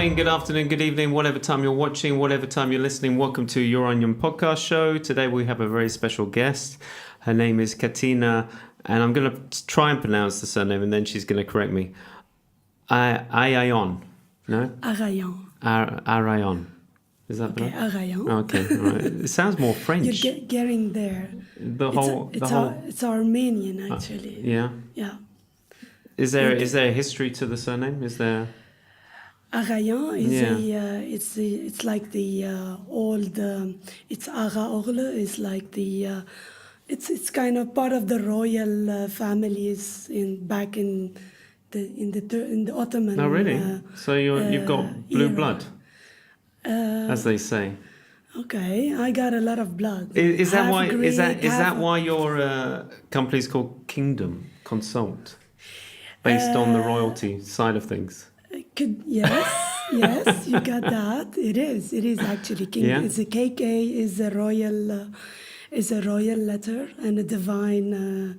morning, good afternoon, good evening, whatever time you're watching, whatever time you're listening. Welcome to Your Onion podcast show. Today we have a very special guest. Her name is Catina, and I'm going to try and pronounce the surname, and then she's going to correct me. Aghayan, no? Aghayan. Aghayan. Is that okay? Aghayan. Okay, right. It sounds more French. You're getting there. It's Armenian, actually. Yeah. Yeah. Is there a history to the surname? Is there? Aghayan is it's like the old. It's Agha Oghla is like the. It's kind of part of the royal families back in the Ottoman. Oh really? So you've got blue blood, as they say. Okay, I got a lot of blood. Is that why? Greek, is that why your company is called Kingdom Consult, based on the royalty side of things? Yes, you got that. It is actually Kingdom. Yeah. It's a KK is a royal letter and a divine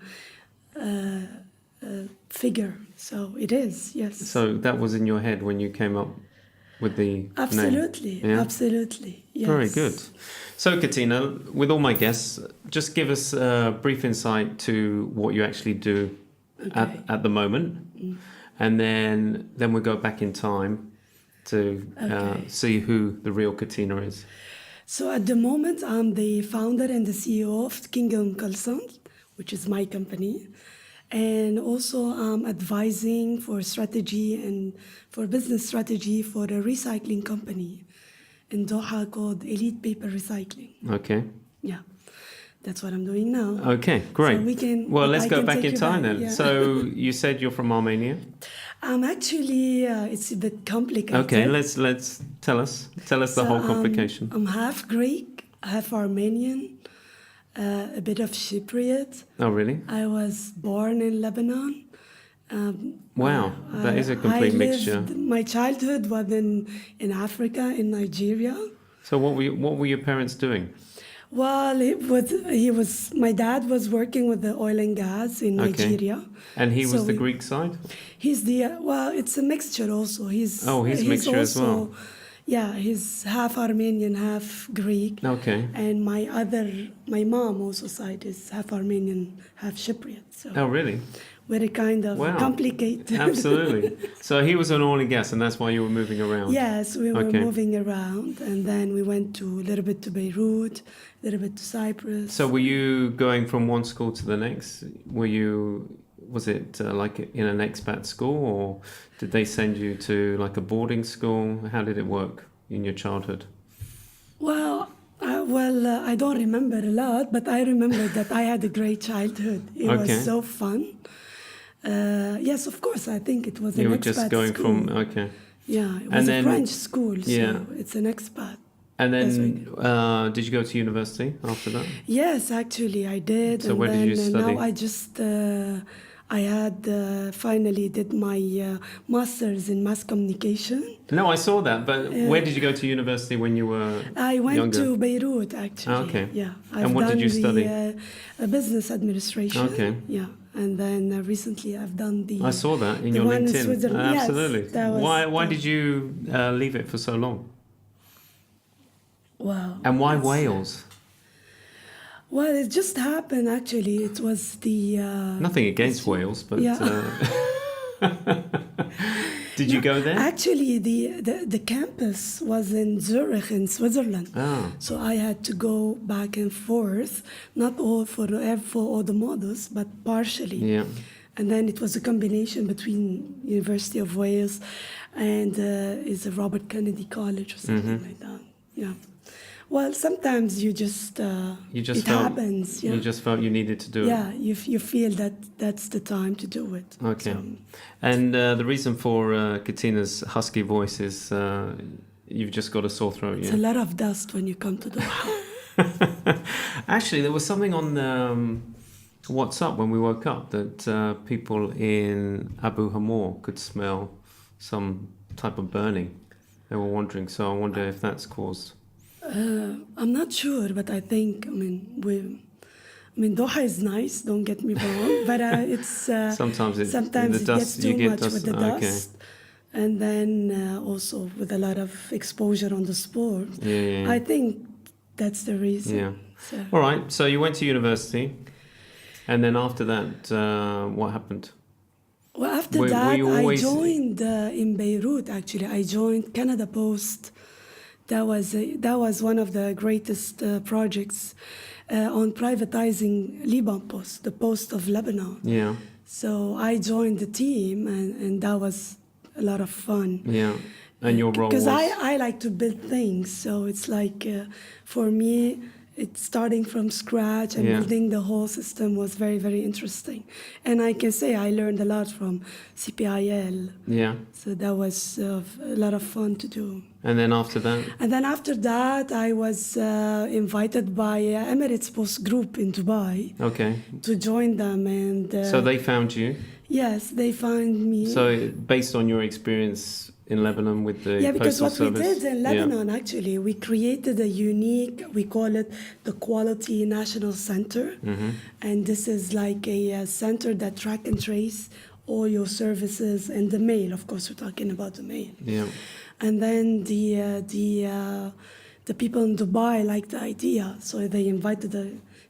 figure. So it is, yes. So that was in your head when you came up with the absolutely name. Yeah? Absolutely, yes. Very good. So Catina, with all my guests, just give us a brief insight to what you actually do at the moment. Mm. And then we'll go back in time to see who the real Catina is. So at the moment, I'm the founder and the CEO of Kingdom Consult, which is my company. And also I'm advising for strategy and for business strategy for a recycling company in Doha called Elite Paper Recycling. Okay. Yeah. That's what I'm doing now. Okay, great. So let's go back in time then. Yeah. So you said you're from Armenia? I'm actually, it's a bit complicated. Okay, let's tell us the whole complication. I'm half Greek, half Armenian, a bit of Cypriot. Oh, really? I was born in Lebanon. Wow, that is a complete mixture. My childhood was in Africa, in Nigeria. So what were your parents doing? Well, my dad was working with the oil and gas in Nigeria. And he was the Greek side? He's it's a mixture also. He's mixture as well. Yeah, he's half Armenian, half Greek. Okay. And my mom also side is half Armenian, half Cypriot. So oh, really? Very kind of complicated. Absolutely. So he was on oil and gas, and that's why you were moving around? Yes, we were moving around, and then we went a little bit to Beirut, a little bit to Cyprus. So were you going from one school to the next? Was it like in an expat school, or did they send you to like a boarding school? How did it work in your childhood? Well, I don't remember a lot, but I remember that I had a great childhood. It was so fun. Yes, of course, I think it was an expat school. You were just going from, Yeah, it was a French school, so it's an expat. And then did you go to university after that? Yes, actually, I did. So where did you study? Now I just... I had finally did my master's in mass communication. No, I saw that. But where did you go to university when you were I went younger? To Beirut, actually. Okay. Yeah. And what did you study? Business administration. Okay. Yeah. And then recently I've done I saw that in your LinkedIn. Absolutely. Yes, why did you leave it for so long? Wow. And why Wales? Well, it just happened, actually. It was the... Nothing against Wales, but... Did you go there? Actually, the campus was in Zurich, in Switzerland. Oh. So I had to go back and forth, not all for all the models, but partially. Yeah. And then it was a combination between University of Wales and is a Robert Kennedy College or something like that. Yeah. Well, sometimes it happens. Yeah. You just felt you needed to do it. Yeah, you feel that's the time to do it. Okay. So, and the reason for Catina's husky voice is you've just got a sore throat. It's a lot of dust when you come to Doha. Actually, there was something on WhatsApp when we woke up that people in Abu Hamor could smell some type of burning. They were wondering, so I wonder if that's caused... I'm not sure, but I think, Doha is nice, don't get me wrong, but it's... sometimes it gets too much with the dust. and then also with a lot of exposure on the sport. Yeah. I think that's the reason. Yeah. So, All right. So you went to university, and then after that, what happened? well, after Were that, you I always- joined in Beirut. Actually, I joined Canada Post. That was one of the greatest projects on privatizing Liban Post, the Post of Lebanon. Yeah. So I joined the team, and that was a lot of fun. Yeah. And your role was? Because I like to build things, so it's like for me, it's starting from scratch and Yeah. building the whole system was very, very interesting. And I can say I learned a lot from CPIL. Yeah. So that was a lot of fun to do. And then after that? And then after that, I was invited by Emirates Post Group in Dubai Okay. to join them. And So they found you? yes, they found me. So based on your experience in Lebanon with the Because Postal what Service? we did in Lebanon, actually, we created a unique, we call it the Quality National Center. Mm-hmm. And this is like a center that track and trace all your services and the mail. Of course, we're talking about the mail. Yeah. And then the people in Dubai liked the idea, so they invited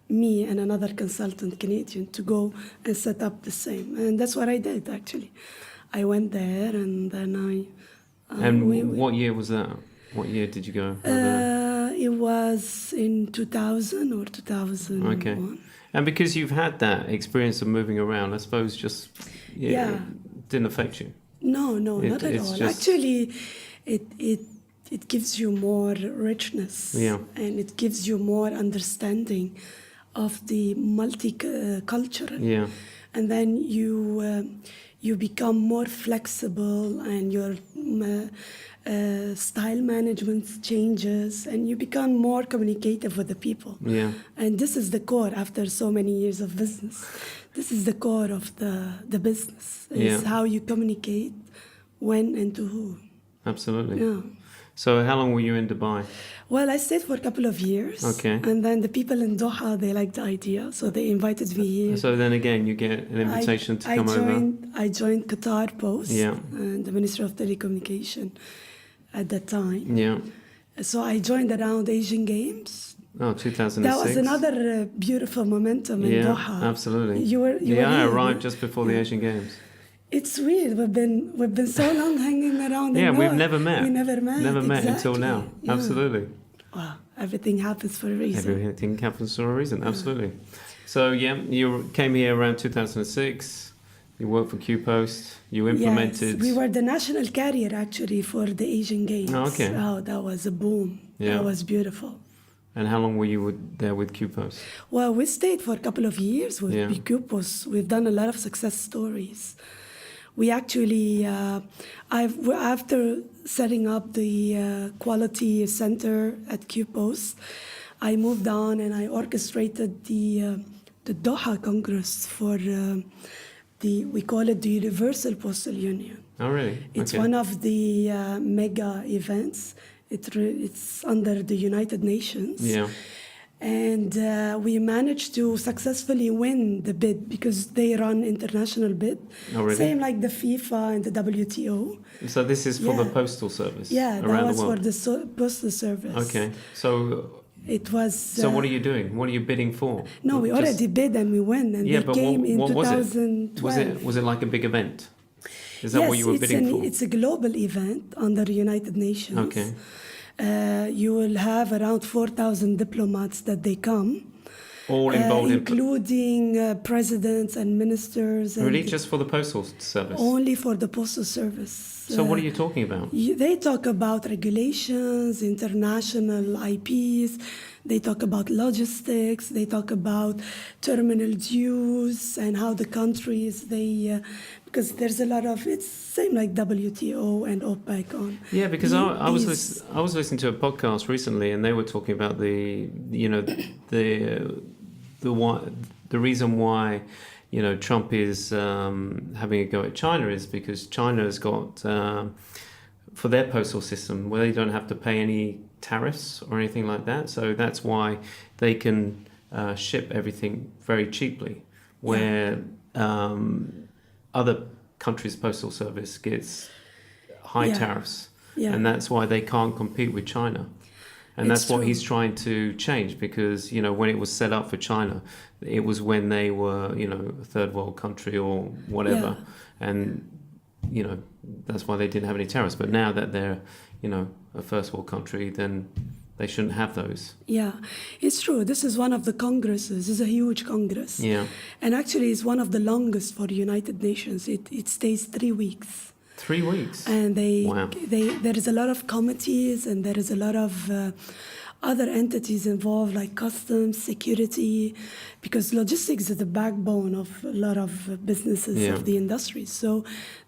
me and another consultant, Canadian, to go and set up the same. And that's what I did, actually. I went there, and then What year was that? What year did you go over there? it was in 2000 or 2001. Okay. And because you've had that experience of moving around, I suppose just Yeah. it didn't affect you. No, not at it's all. just- Actually, it gives you more richness, Yeah. and it gives you more understanding of the multicultural. Yeah. And then you become more flexible, and your style management changes, and you become more communicative with the people. Yeah. And this is the core after so many years of business. This is the core of the business, is Yeah. how you communicate, when and to who. Absolutely. Yeah. So how long were you in Dubai? Well, I stayed for a couple of years. Okay. And then the people in Doha, they liked the idea, so they invited me here. So then again, you get an invitation to come over. I joined Qatar Post, Yeah. and the Ministry of Telecommunication at that time. Yeah. So I joined around Asian Games. Oh, 2006. That was another beautiful momentum in Yeah, Doha. absolutely. You were I here, arrived no? just before the Asian Games. It's weird. We've been so long hanging around. Yeah, and we've never met. We never met. Never met until exactly. now. Yeah. Absolutely. Wow, everything happens for a reason. Everything happens for a reason. Absolutely. So yeah, you came here around 2006. You worked for QPost. You implemented. Yes, we were the national carrier actually for the Asian Games. Oh, okay. Oh, that was a boom. Yeah. That was beautiful. And how long were you there with QPost? Well, we stayed for a couple of years with Yeah. QPost. We've done a lot of success stories. We actually, after setting up the quality center at QPost, I moved on and I orchestrated the Doha Congress for we call it the Universal Postal Union. Oh, really? It's Okay. one of the mega events. It's under the United Nations. Yeah. And we managed to successfully win the bid because they run international bid. Oh, really? Same like the FIFA and the WTO. So this is for the Yeah. Postal Service Yeah, that around was the for world. the Postal Service. Okay. So It was. what are you doing? What are you bidding for? No, we Just- already bid and we won, and Yeah, they but came in what was it? 2012. Was it like a big event? Is that what you were bidding for? It's a global event under the United Nations. Okay. You will have around 4,000 diplomats that they come. All involved including presidents and ministers. in. Really, just for the Postal Service? Only for the Postal Service. So what are you talking about? They talk about regulations, international IPs. They talk about logistics. They talk about terminal dues and how the countries because there's a lot of it's same like WTO and OPEC on. Yeah, because these- I was listening to a podcast recently, and they were talking about the reason why Trump is having a go at China is because China's got for their postal system where they don't have to pay any tariffs or anything like that, so that's why they can ship everything very cheaply, where other countries' postal service gets high Yeah. tariffs. Yeah. And that's why they can't compete with China. And It's that's what true. he's trying to change, because, you know, when it was set up for China, it was when they were, you know, a third world country or whatever. Yeah. And, you know, that's why they didn't have any tariffs. But now that they're, you know, a first world country, then they shouldn't have those. Yeah, it's true. This is one of the congresses. It's a huge congress. Yeah. And actually, it's one of the longest for the United Nations. It stays 3 weeks. 3 weeks. And Wow. there is a lot of committees, and there is a lot of other entities involved, like customs, security, because logistics is the backbone of a lot of businesses Yeah. of the industry. So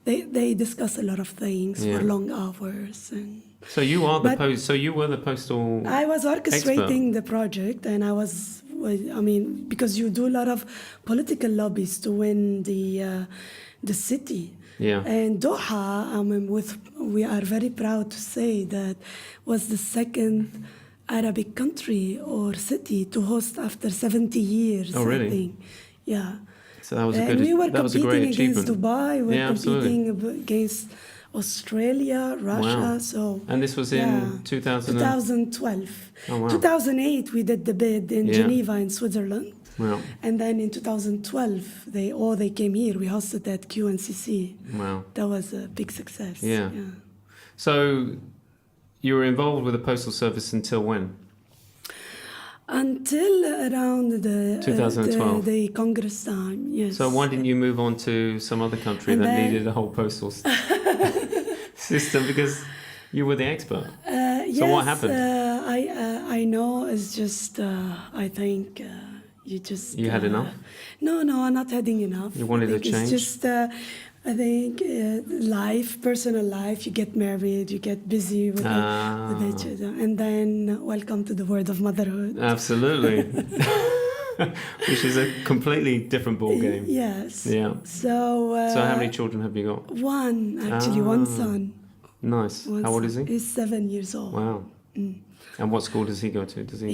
they discuss a lot of things Yeah. for long hours. And So you are the But- so you were the postal. I was orchestrating expert. the project, and I mean, because you do a lot of political lobbies to win the city. Yeah. And Doha, we are very proud to say that was the second Arabic country or city to host after 70 years. Oh, really? I think. Yeah. So that was And we were that was a great competing against achievement. Dubai. We were Yeah, absolutely. competing against Australia, Russia. Wow. So. And this was in Yeah. 2000. 2012. Oh, wow. 2008, we did the bid in Yeah. Geneva in Switzerland. Wow. And then in 2012, they came here. We hosted at QNCC. Wow. That was a big success. Yeah. So you were involved with the Postal Service until when? Until around the 2012. the Congress time, yes. So why didn't you move on to some other country And that then- needed a whole postal system, because you were the expert? Yes, what happened? I know. It's just I think you just You had enough? No, I'm not having enough. You wanted I a think change? It's just I think personal life. You get married, you get busy with each other, and then welcome to the world of motherhood. Absolutely. Which is a completely different ball game. Yes. Yeah. So So how many children have you got? One, actually, one son. Nice. One How old son. is he? He's 7 years old. Wow. And what school does he go to? Does he?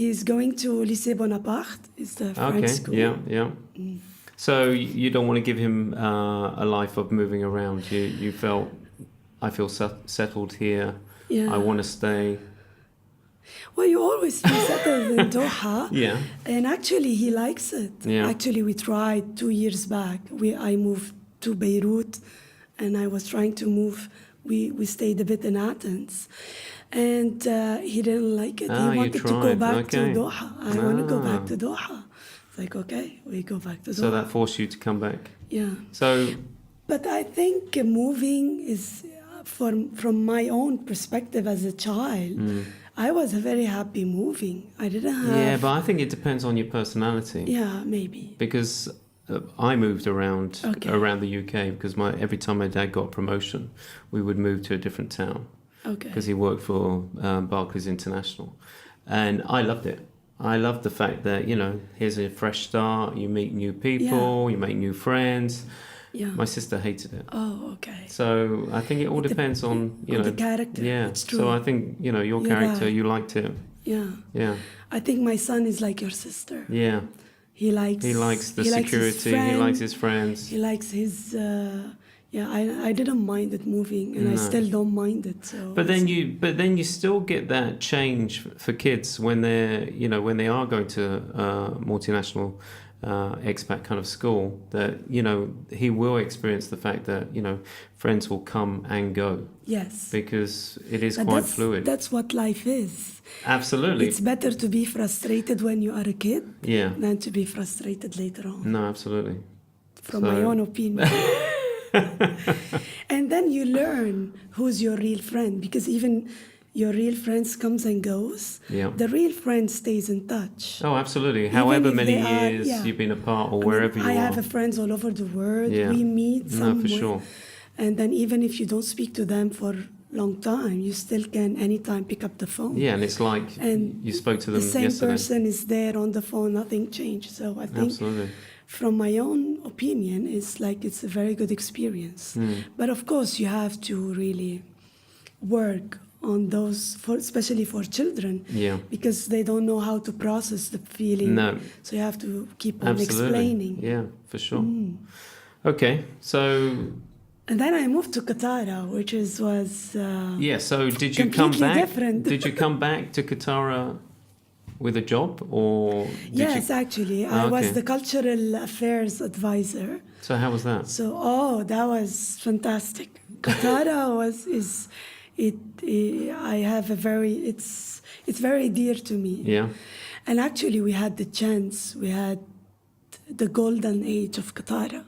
He's going to Lycée Bonaparte. It's the French Okay. school. Yeah. So you don't want to give him a life of moving around. You felt, I feel settled here. Yeah. I want to stay. Well, you always feel settled in Doha. Yeah. And actually, he likes it. Yeah. Actually, we tried 2 years back. I moved to Beirut, and I was trying to move. We stayed a bit in Athens. And he didn't like it. Ah, He you wanted to go tried. back Okay. to Doha. I want to go back Ah. to Doha. It's like, okay, we go back to Doha. So that forced you to come back. Yeah. So But I think moving is, from my own perspective as a child, I was very happy moving. I didn't have... yeah, but I think it depends on your personality. Yeah, maybe. Because I moved around Okay. around the UK, because every time my dad got a promotion, we would move to a different town. Okay. Because he worked for Barclays International. And I loved it. I loved the fact that, you know, here's a fresh start, you meet new people, you make new friends. Yeah. My sister hated it. Oh, okay. So I think it all depends on, you on know. the character. Yeah. It's true. So I think, you know, your You're character, right. you liked it. Yeah. Yeah. I think my son is like your sister. Yeah. He likes He likes the his security, he friend, likes his friends. He likes his... I didn't mind it moving, and I No. still don't mind it. So But then you still get that change for kids when they are going to multinational expat kind of school, that, you know, he will experience the fact that, you know, friends will come and go, yes, because it is But quite fluid. That's what life is. Absolutely. It's better to be frustrated when you are a kid Yeah. than to be frustrated later on, No, absolutely. from my own opinion. And then you learn who's your real friend, because even your real friends comes and goes. Yeah. The real friend stays in touch. Oh, absolutely. Even However if many they are- years yeah. you've been apart, or I mean, wherever you I are. have friends all over the world. Yeah. We meet No, somewhere. for sure. And then even if you don't speak to them for a long time, you still can anytime pick up the phone. Yeah, and it's like And you spoke to them the same yesterday. person is there on the phone, nothing changed. So I think, Absolutely. from my own opinion, it's a very good experience. But of course, you have to really work on those, especially for children, Yeah. because they don't know how to process the feeling. No. So you have to keep on Absolutely. explaining. Yeah, for sure. Okay, so And then I moved to Katara, which was Yeah. So did you come completely back? different. Did you come back to Katara with a job, or did yes, you? actually, I Okay. was the cultural affairs advisor. So how was that? So, that was fantastic. Katara I have it's very dear to me. Yeah. And actually, we had the golden age of Katara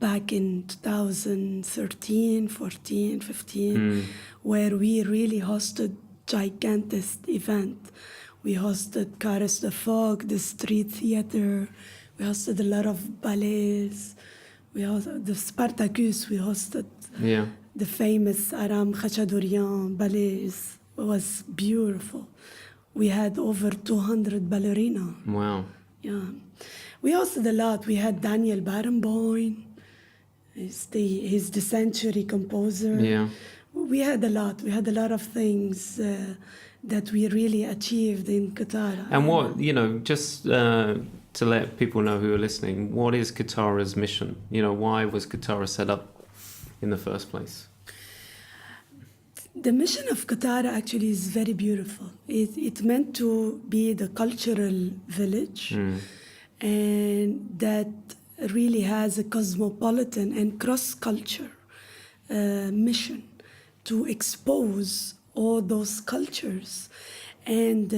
back in 2013, 14, 15, where we really hosted gigantic event. We hosted Caras the Fog, the street theater. We hosted a lot of ballets. We hosted the Spartacus. We hosted Yeah. the famous Aram Khachadurian ballets. It was beautiful. We had over 200 ballerina. Wow. Yeah. We hosted a lot. We had Daniel Barenboim. He's the century composer. Yeah. We had a lot. We had a lot of things that we really achieved in Qatar. And what, just to let people know who are listening, what is Kataras' mission? Why was Katara set up in the first place? The mission of Qatar actually is very beautiful. It meant to be the cultural village, and that really has a cosmopolitan and cross-culture mission to expose all those cultures and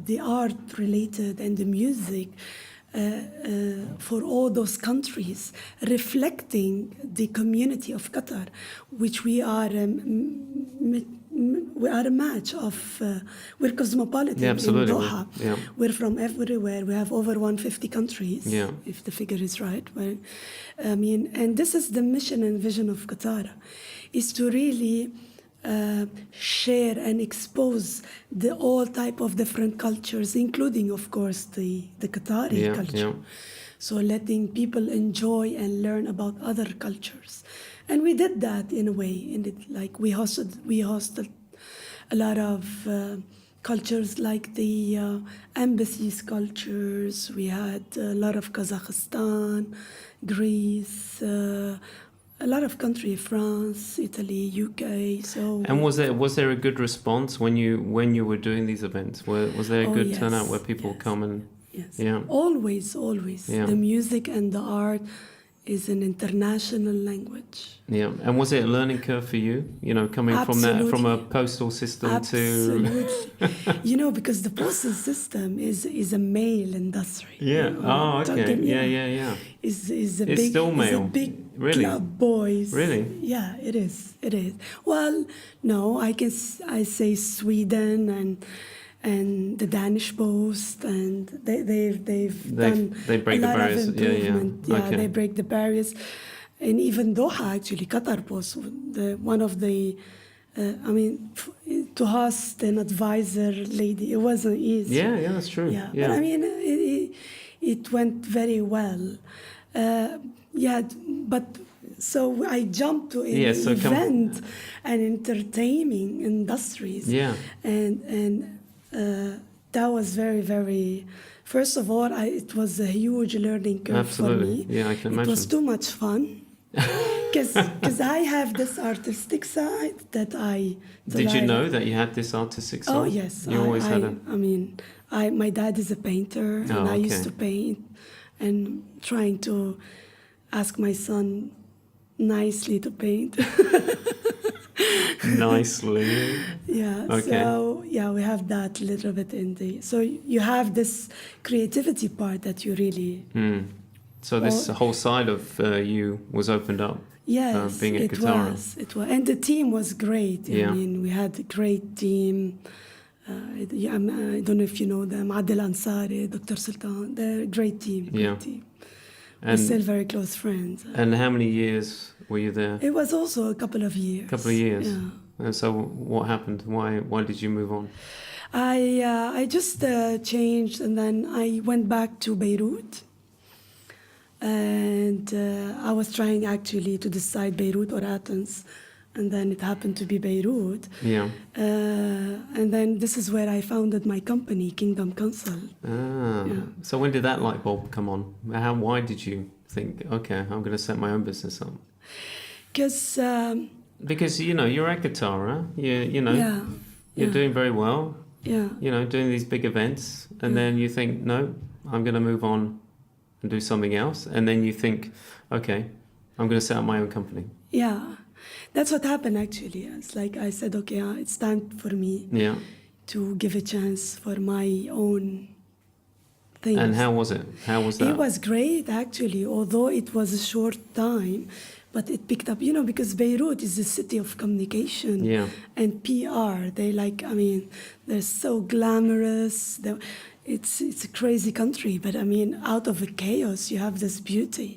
the art related and the music for all those countries, reflecting the community of Qatar, which we are a match of. We're cosmopolitan in Doha. Yeah. We're from everywhere. We have over 150 countries, Yeah. if the figure is right. Well, and this is the mission and vision of Qatar, is to really share and expose all type of different cultures, including, of course, the Qatari culture. Yeah. So letting people enjoy and learn about other cultures, and we did that in a way. We hosted a lot of cultures, like the embassies cultures. We had a lot of Kazakhstan, Greece. A lot of countries, France, Italy, UK. And was there a good response when you were doing these events? Was there a good turnout where people come and? Yes. Yeah. Always. Yeah. The music and the art is an international language. Yeah. And was it a learning curve for you? Coming from a postal system Absolutely. Because the postal system is a male industry. Yeah. Oh, okay. Yeah. It's still male. It's a big Really? club, boys. Really? Yeah, it is. Well, no, I say Sweden and the Danish Post, and they've done they break a the lot barriers. of improvement. Yeah. Okay. They break the barriers, and even Doha, actually, Qatar Post, one of the. To host an advisor lady, it wasn't easy. Yeah, that's true. Yeah. But it went very well. But so I jumped to event and entertaining industries. Yeah. And that was very, very. First of all, it was a huge learning curve for me. Yeah, I can imagine. It was too much fun. Because I have this artistic side that Did you know that you had this artistic side? Oh yes, You always had a. My dad is a painter, and I used to paint, and trying to ask my son nicely to paint. Nicely. Yeah. Okay. So we have that little bit in the. So you have this creativity part that you really. So this whole side of you was opened up. Yes, being a Katara. It was, and the team was great. Yeah. We had a great team. I don't know if you know them, Adel Ansari, Dr. Sultan. They're a great team. Yeah. Team. We're And, still very close friends. and how many years were you there? It was also a couple of years. Yeah. And so what happened? Why did you move on? I just changed, and then I went back to Beirut. And I was trying actually to decide Beirut or Athens, and then it happened to be Beirut. Yeah. And then this is where I founded my company, Kingdom Council. So when did that light bulb come on? Why did you think, okay, I'm going to set my own business up? Because Because you're at Katara. yeah, You're yeah, doing very well. yeah, Doing these big events, and then you think, no, I'm going to move on and do something else, and then you think, okay, I'm going to set up my own company. yeah. That's what happened actually. It's like I said, okay, it's time for me Yeah. to give a chance for my own things. And how was it? How was that? It was great actually, although it was a short time, but it picked up, because Beirut is a city of communication Yeah. and PR. They're so glamorous. It's a crazy country, but out of the chaos, you have this beauty.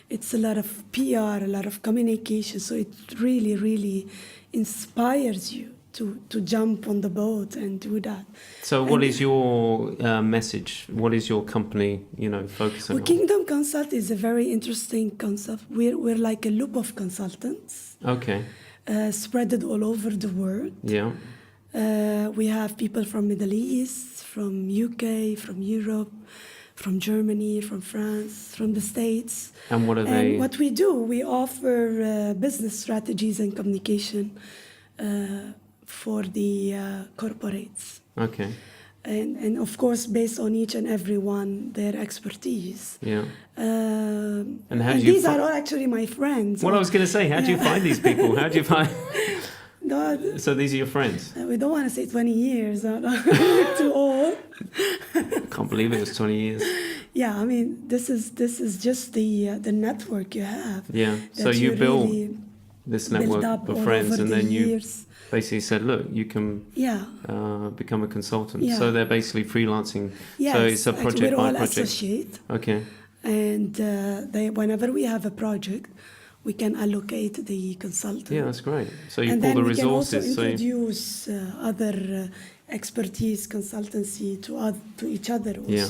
It's a lot of PR, a lot of communication, so it really, really inspires you to jump on the boat and do that. So what is your message? What is your company, focusing on? Kingdom Consult is a very interesting concept. We're like a loop of consultants Okay. spread all over the world. Yeah. We have people from Middle East, from UK, from Europe, from Germany, from France, from the States. And what are they? And what we do, we offer business strategies and communication for the corporates. Okay. And of course, based on each and every one, their expertise. Yeah. And how do you these are all actually my friends. What I was going to say, how do you find these people? How do you find? No, So these are your friends? we don't want to say 20 years. We're too old. Can't believe it was 20 years. Yeah, this is just the network you have. Yeah. So that you built really this build network up of all friends, over and the then you years. basically said, look, you can Yeah. become a consultant. Yeah. So they're basically freelancing. Yes, So it's a actually, project we're by all project. associate, Okay. and whenever we have a project, we can allocate the consultant. Yeah, that's great. So you And pull then the we can also resources. introduce other expertise consultancy to each other also. Yeah.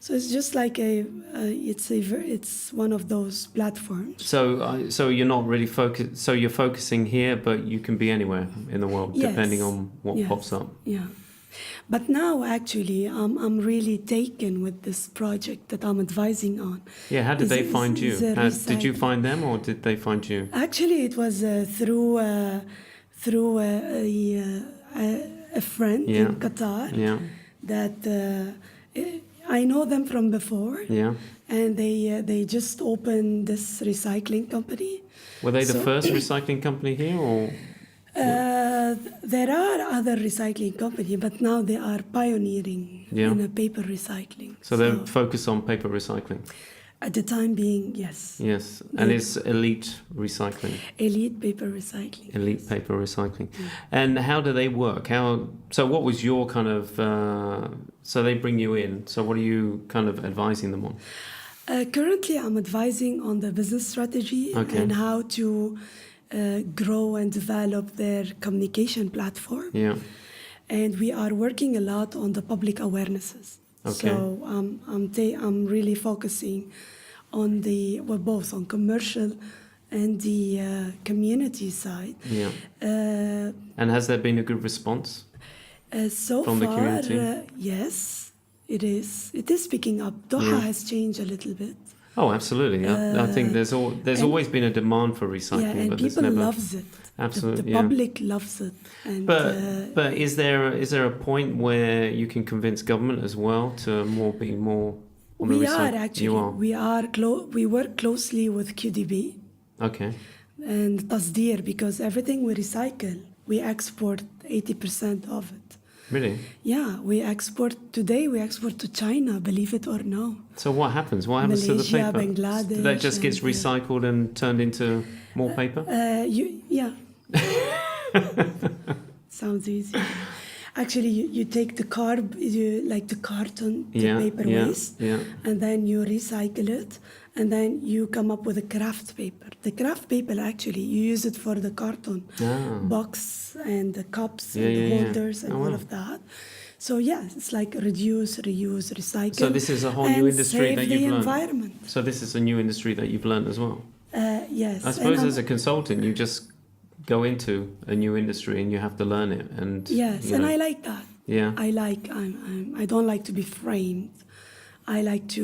So it's just like it's one of those platforms. So you're not really focused. So you're focusing here, but you can be anywhere in the world, Yes. depending on what Yes. pops up. Yeah. But now, actually, I'm really taken with this project that I'm advising on. Yeah. How did they find you? It's a Did you recycle. find them, or did they find you? Actually, it was through a friend Yeah. in Qatar Yeah. that I know them from before, Yeah. and they just opened this recycling company. Were they the So- first recycling company here, or? There are other recycling companies, but now they are pioneering Yeah. in a paper recycling. So they're focused on paper recycling. At the time being, yes, Yes, and Yeah. it's elite recycling, elite paper recycling. elite paper recycling. And how do they work? So what was your kind of? So they bring you in. So what are you kind of advising them on? Currently, I'm advising on the business strategy Okay. and how to grow and develop their communication platform. Yeah. And we are working a lot on the public awarenesses. Okay. So I'm really focusing on both on commercial and the community side. Yeah. And has there been a good response? So From the far, community? yes, it is. It is picking up. Doha Yeah. has changed a little bit. Oh, absolutely. I think there's and- always been a demand for recycling, Yeah, and but it's people never. loves it. Absolutely, the yeah. public loves it. And But is there a point where you can convince government as well to be more on the we recycling? are actually. You are. We work closely with QDB Okay. and Tasdir because everything we recycle, we export 80% of it. Really? Yeah, we export to China, believe it or no. So what happens? What happens to the Malaysia, paper? Bangladesh, That just gets and, recycled and turned into more paper? Yeah. Sounds easy. Actually, you take the like the carton, the Yeah, paper yeah, waste, yeah. and then you recycle it, and then you come up with a craft paper. The craft paper, actually, you use it for the carton box and the cups and the holders and all of that. So yeah, it's like reduce, reuse, recycle. So this is a whole new and industry save that the you've learned. environment. So this is a new industry that you've learned as well. Yes. I and suppose I'm- as a consultant, you just go into a new industry and you have to learn it. And Yes, you and know, I like that. Yeah. I don't like to be framed. I like to.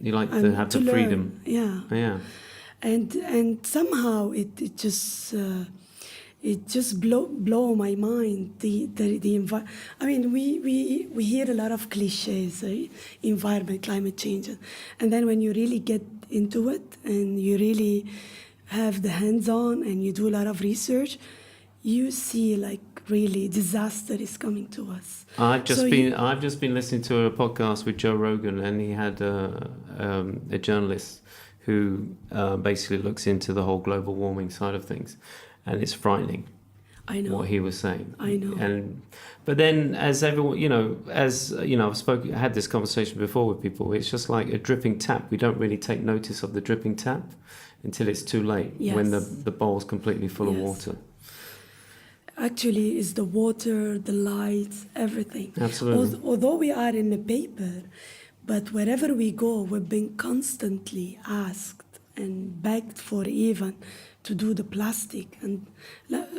You like to have the learn. freedom. Yeah. Yeah. and somehow it just blow my mind. I mean, we hear a lot of cliches, environment, climate change, and then when you really get into it and you really have the hands-on and you do a lot of research, you see like really disaster is coming to us. I've just been listening to a podcast with Joe Rogan, and he had a journalist who basically looks into the whole global warming side of things. And it's frightening. I know what he was saying. I know. But then, as everyone, I've had this conversation before with people. It's just like a dripping tap. We don't really take notice of the dripping tap until it's too late. Yes. When the bowl's completely full of water. Actually, it's the water, the lights, everything. Absolutely. Although we are in the paper, but wherever we go, we've been constantly asked and begged for even to do the plastic. And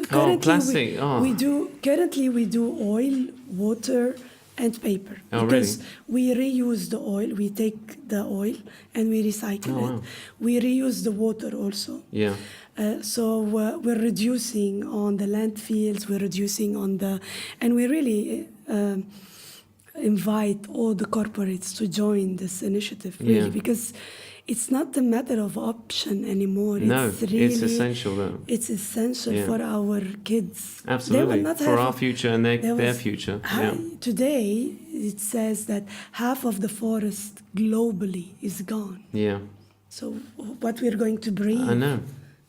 plastic. Currently we do oil, water, and paper. Because we reuse the oil. We take the oil and we recycle it. Wow. We reuse the water also. Yeah. So we're reducing on the landfills. We're reducing on and we really invite all the corporates to join this initiative. Really, because it's not a matter of option anymore. No, it's essential though. It's essential for our kids. Absolutely, for our future and their future. Today, it says that half of the forest globally is gone. Yeah. So what we're going to breathe. I know.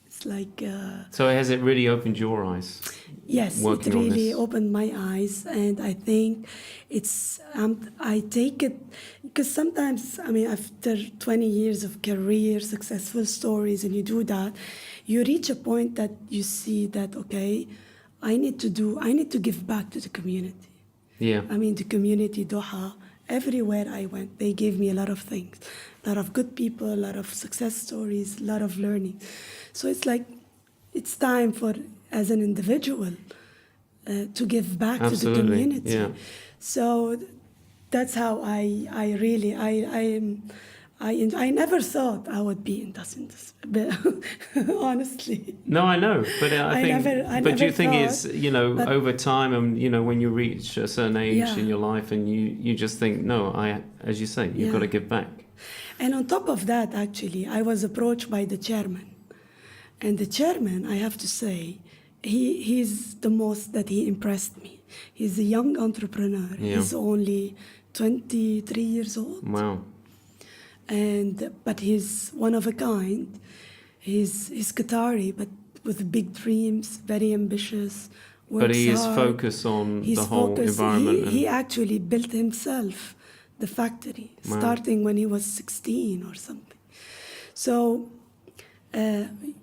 It's like... So has it really opened your eyes? Yes, it really opened my eyes, and I think I take it, because sometimes, I mean, after 20 years of career, successful stories, and you do that, you reach a point that you see that, okay, I need to give back to the community. Yeah. I mean, the community, Doha, everywhere I went, they gave me a lot of things, a lot of good people, a lot of success stories, a lot of learning. So it's like, it's time for, as an individual, to give back to the community. Yeah. So that's how I never thought I would be in this industry, honestly. No, I know, but do you think it's, over time, and when you reach a certain age in your life, and you just think, no, as you say, you've got to give back. And on top of that, actually, I was approached by the chairman. And the chairman, I have to say, he's the most that he impressed me. He's a young entrepreneur. Yeah. He's only 23 years old. Wow. But he's one of a kind. He's Qatari, but with big dreams, very ambitious. But he is focused on the whole environment. He actually built himself the factory, starting when he was 16 or something. So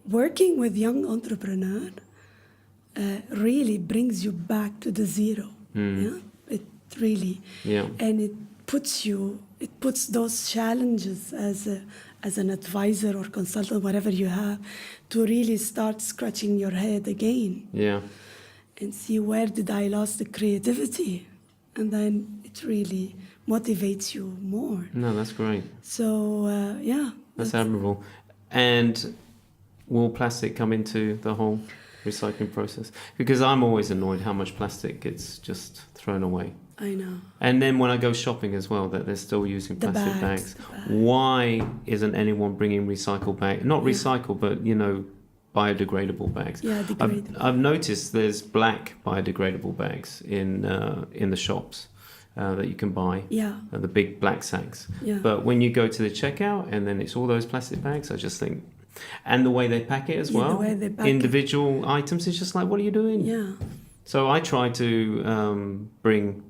working with young entrepreneur really brings you back to the zero. Yeah, it really. Yeah. And it puts those challenges as an advisor or consultant, whatever you have, to really start scratching your head again. Yeah. And see, where did I lose the creativity? And then it really motivates you more. No, that's great. So, yeah. That's admirable. And will plastic come into the whole recycling process? Because I'm always annoyed how much plastic gets just thrown away. I know. And then when I go shopping as well, that they're still using plastic bags. Why isn't anyone bringing recycled bags? Not recycled, but, biodegradable bags. Yeah, degradable. I've noticed there's black biodegradable bags in the shops that you can buy. Yeah. The big black sacks. Yeah. But when you go to the checkout and then it's all those plastic bags, I just think, and the way they pack it as well. The way they pack individual items, it's just like, what are you doing? Yeah. So I try to bring,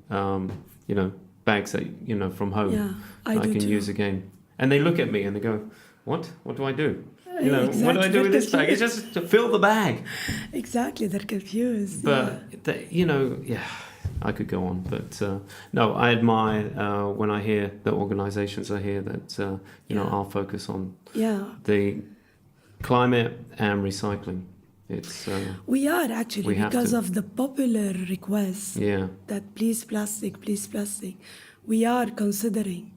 bags that from home that I can use again. And they look at me and they go, "What? What do I do? Exactly. What do I do with this bag? It's just to fill the bag." Exactly, they're confused. But I could go on, but no, I admire when I hear that organisations are here that are focused on the climate and recycling. It's we are actually because of the popular request that please plastic, we are considering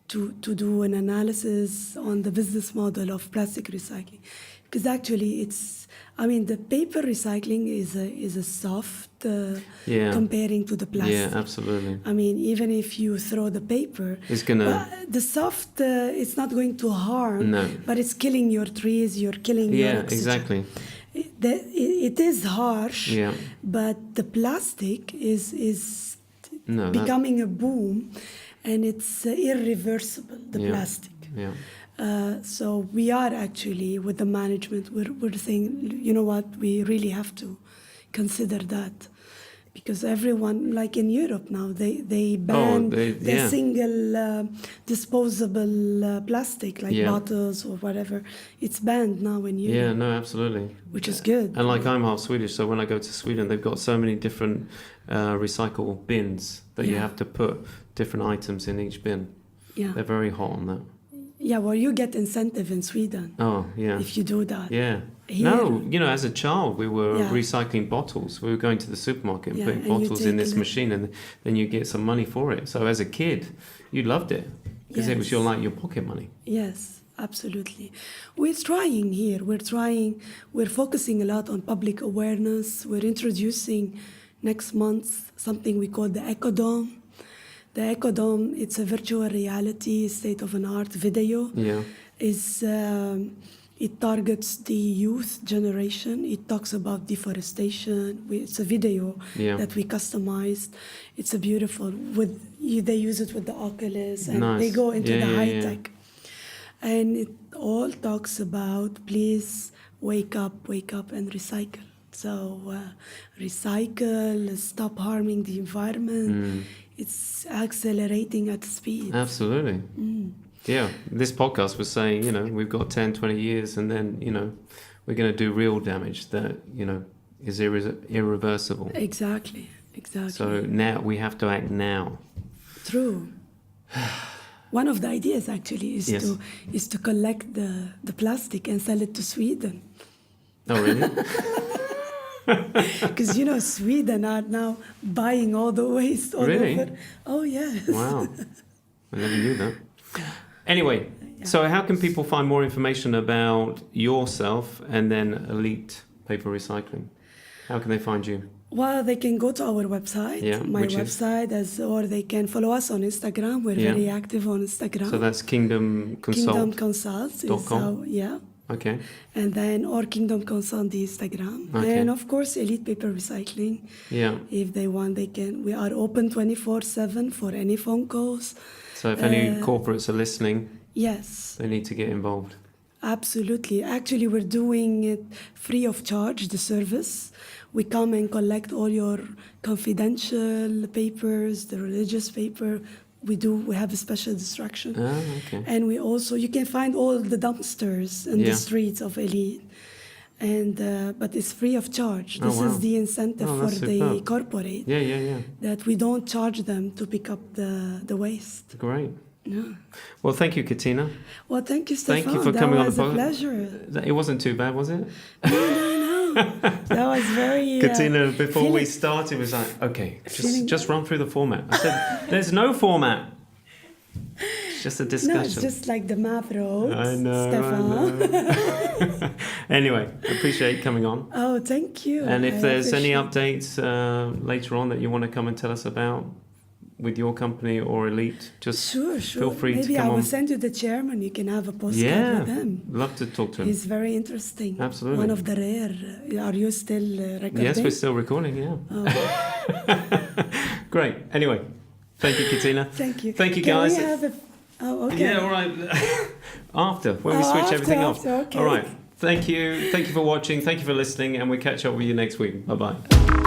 to do an analysis on the business model of plastic recycling, because actually the paper recycling is a soft comparing to the plastic. Yeah, absolutely. Even if you throw the paper, It's gonna. the soft it's not going to harm, No. but it's killing your trees, you're killing your Yeah, oxygen. exactly. It is harsh, Yeah. but the plastic is No, becoming a boom, and it's irreversible, the Yeah. plastic. Yeah. So we are actually, with the management, we're saying, you know what, we really have to consider that. Because everyone, like in Europe now, they ban the single disposable plastic, like bottles or whatever. It's banned now in Europe. Yeah, no, absolutely. Which is good. And like I'm half Swedish, so when I go to Sweden, they've got so many different recycle bins that you have to put different items in each bin. Yeah. They're very hot on that. Yeah, well, you get incentive in Sweden. Oh, yeah. If you do that. Yeah. Here, No, as a child, we were recycling bottles. We were going to the supermarket and putting bottles in this machine, and then you get some money for it. So as a kid, you loved it because it was your pocket money. Yes, absolutely. We're trying here. We're focusing a lot on public awareness. We're introducing next month something we call the Ecodome. The Ecodome, it's a virtual reality, state-of-an-art video. Yeah. It targets the youth generation. It talks about deforestation. It's a video that we customized. It's a beautiful. They use it with the Oculus, and they go into the high tech. And it all talks about, please wake up and recycle. So recycle, stop harming the environment. It's accelerating at speed. Absolutely. Yeah, this podcast was saying, we've got 10, 20 years and then, we're going to do real damage that, is irreversible. Exactly. So now we have to act now. True. One of the ideas actually is to collect the plastic and sell it to Sweden. Oh, really? Because Sweden are now buying all the waste all over. Oh yes. Wow, I never knew that. Anyway, so how can people find more information about yourself and then Elite Paper Recycling? How can they find you? Well, they can go to our website, my website, or they can follow us on Instagram. We're very active on Instagram. So that's Kingdom Consult. Kingdom Consult is how, Okay. And then, or Kingdom Consult on the Instagram. Okay. And of course, Elite Paper Recycling. Yeah. If they want, they can. We are open 24/7 for any phone calls. So if any corporates are listening, yes, they need to get involved. Absolutely. Actually, we're doing it free of charge, the service. We come and collect all your confidential papers, the religious paper. We have a special instruction. Okay. And you can find all the dumpsters in the streets of Elite. And but it's free of charge. This is the incentive for the corporate. Yeah. That we don't charge them to pick up the waste. Great. Yeah. Well, thank you, Catina. Well, thank you, Stefan. Thank you for coming on the podcast. That was a pleasure. It wasn't too bad, was it? No. That was very... Catina, before we started, was like, okay, just run through the format. I said, there's no format. It's just a discussion. No, it's just like the map road, Stefan. Anyway, I appreciate you coming on. Oh, thank you. And if there's any updates later on that you want to come and tell us about with your company or Elite, just feel free to come on. Maybe I will send you the chairman. You can have a postcard with him. Love to talk to him. He's very interesting. Absolutely. One of the rare. Are you still recording? Yes, we're still recording, yeah. Oh. Great. Anyway, thank you, Catina. Thank you. Thank you, Can guys. We have okay. Yeah, all right. When we switch everything off. Okay. All right. Thank you. Thank you for watching. Thank you for listening. And we'll catch up with you next week. Bye-bye.